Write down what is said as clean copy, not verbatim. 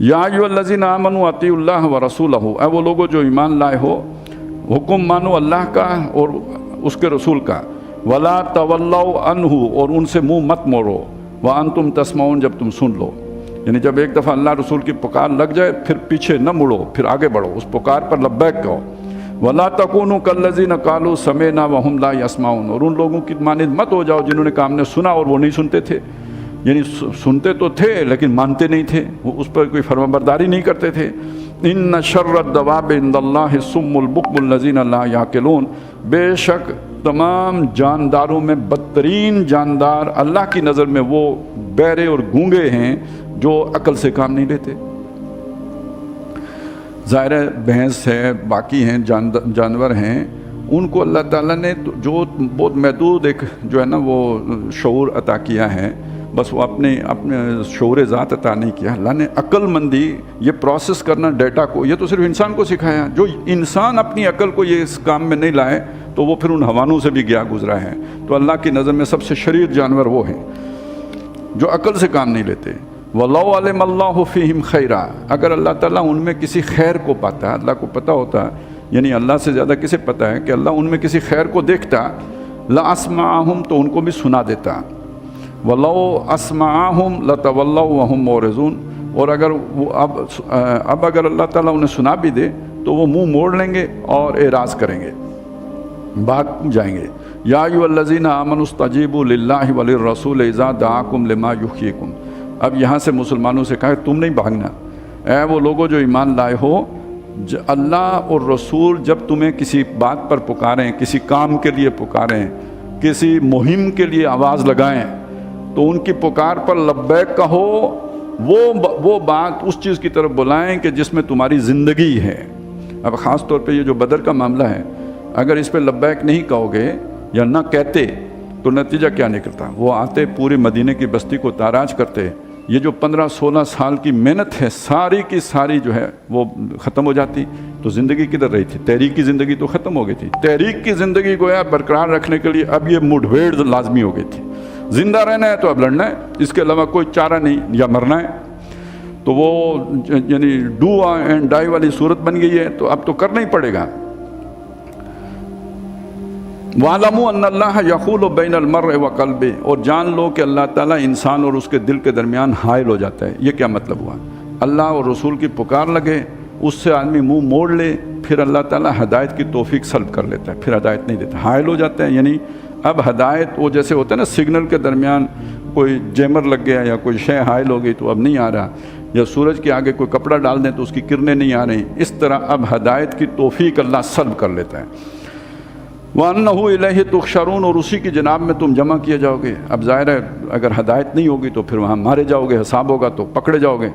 یا ایھاالذین آمنوا اطیعوا اللہ ورسولہ، اے وہ لوگوں جو ایمان لائے ہو، حکم مانو اللہ کا اور اس کے رسول کا، ولا تولوا عنہ، اور ان سے منہ مت موڑو، وانتم تسمعون، جب تم سن لو، یعنی جب ایک دفعہ اللہ رسول کی پکار لگ جائے پھر پیچھے نہ مڑو، پھر آگے بڑھو، اس پکار پر لبیک کہو۔ ولا تکونوا کالذین قالوا سمعنا وهم لا يسمعون، اور ان لوگوں کی مانند مت ہو جاؤ جنہوں نے کہا ہم نے سنا اور وہ نہیں سنتے تھے، یعنی سنتے تو تھے لیکن مانتے نہیں تھے، وہ اس پر کوئی فرمانبرداری نہیں کرتے تھے۔ ان شر الدواب عند اللہ الصم البکم الذین لا یعقلون، بے شک تمام جانداروں میں بدترین جاندار اللہ کی نظر میں وہ بہرے اور گونگے ہیں جو عقل سے کام نہیں لیتے۔ ظاہر ہے بھینس ہے، باقی ہیں جانور ہیں، ان کو اللہ تعالیٰ نے جو بہت محدود ایک جو ہے نا وہ شعور عطا کیا ہے، بس وہ اپنے شعور ذات عطا نہیں کیا۔ اللہ نے عقل مندی، یہ پروسیس کرنا ڈیٹا کو، یہ تو صرف انسان کو سکھایا۔ جو انسان اپنی عقل کو یہ اس کام میں نہیں لائے تو وہ پھر ان حیوانوں سے بھی گیا گزرا ہے۔ تو اللہ کی نظر میں سب سے شریر جانور وہ ہیں جو عقل سے کام نہیں لیتے۔ وَلَوْ عَلِمَ اللَّهُ فِيهِمْ خَيْرًا، اگر اللہ تعالیٰ ان میں کسی خیر کو پاتا، اللہ کو پتہ ہوتا، یعنی اللہ سے زیادہ کسے پتہ ہے کہ اللہ ان میں کسی خیر کو دیکھتا، لَأَسْمَعَهُمْ، تو ان کو بھی سنا دیتا۔ وَلَوْ أَسْمَعَهُمْ لَتَوَلَّوْا وَهُمْ مُعْرِضُونَ، اور اگر وہ اب اگر اللہ تعالیٰ انہیں سنا بھی دے تو وہ منہ موڑ لیں گے اور اعراض کریں گے، بھاگ جائیں گے۔ یا ایھا الذین آمنوا استجیبوا للہ وللرسول اذا دعاکم لما یحییکم، اب یہاں سے مسلمانوں سے کہا تم نہیں بھاگنا، اے وہ لوگوں جو ایمان لائے ہو، اللہ اور رسول جب تمہیں کسی بات پر پکاریں، کسی کام کے لیے پکاریں، کسی مہم کے لیے آواز لگائیں تو ان کی پکار پر لبیک کہو، وہ بات اس چیز کی طرف بلائیں کہ جس میں تمہاری زندگی ہے۔ اب خاص طور پہ یہ جو بدر کا معاملہ ہے، اگر اس پہ لبیک نہیں کہو گے یا نہ کہتے تو نتیجہ کیا نکلتا؟ وہ آتے پورے مدینے کی بستی کو تاراج کرتے، یہ جو 15-16 سال کی محنت ہے ساری کی ساری جو ہے وہ ختم ہو جاتی۔ تو زندگی کدھر رہی تھی؟ تحریک کی زندگی تو ختم ہو گئی تھی۔ تحریک کی زندگی کو برقرار رکھنے کے لیے اب یہ مڈ بھیڑ لازمی ہو گئی تھی۔ زندہ رہنا ہے تو اب لڑنا ہے، اس کے علاوہ کوئی چارہ نہیں، یا مرنا ہے۔ تو وہ یعنی ڈو اینڈ ڈائی والی صورت بن گئی ہے، تو اب تو کرنا ہی پڑے گا۔ وَاعْلَمُوا أَنَّ اللَّهَ يَحُولُ بَيْنَ الْمَرْءِ وَقَلْبِهِ، اور جان لو کہ اللہ تعالیٰ انسان اور اس کے دل کے درمیان حائل ہو جاتا ہے۔ یہ کیا مطلب ہوا؟ اللہ اور رسول کی پکار لگے، اس سے آدمی منہ موڑ لے، پھر اللہ تعالیٰ ہدایت کی توفیق سلب کر لیتا ہے، پھر ہدایت نہیں دیتا، حائل ہو جاتا ہے۔ یعنی اب ہدایت وہ جیسے ہوتا ہے نا سگنل کے درمیان کوئی جیمر لگ گیا یا کوئی شے حائل ہو گئی تو اب نہیں آ رہا، یا سورج کے آگے کوئی کپڑا ڈال دیں تو اس کی کرنیں نہیں آ رہی، اس طرح اب ہدایت کی توفیق اللہ سلب کر لیتا ہے۔ وَأَنَّهُ إِلَيْهِ تُحْشَرُونَ، اور اسی کی جناب میں تم جمع کیے جاؤ گے۔ اب ظاہر ہے اگر ہدایت نہیں ہوگی تو پھر وہاں مارے جاؤ گے، حساب ہوگا تو پکڑے جاؤ گے۔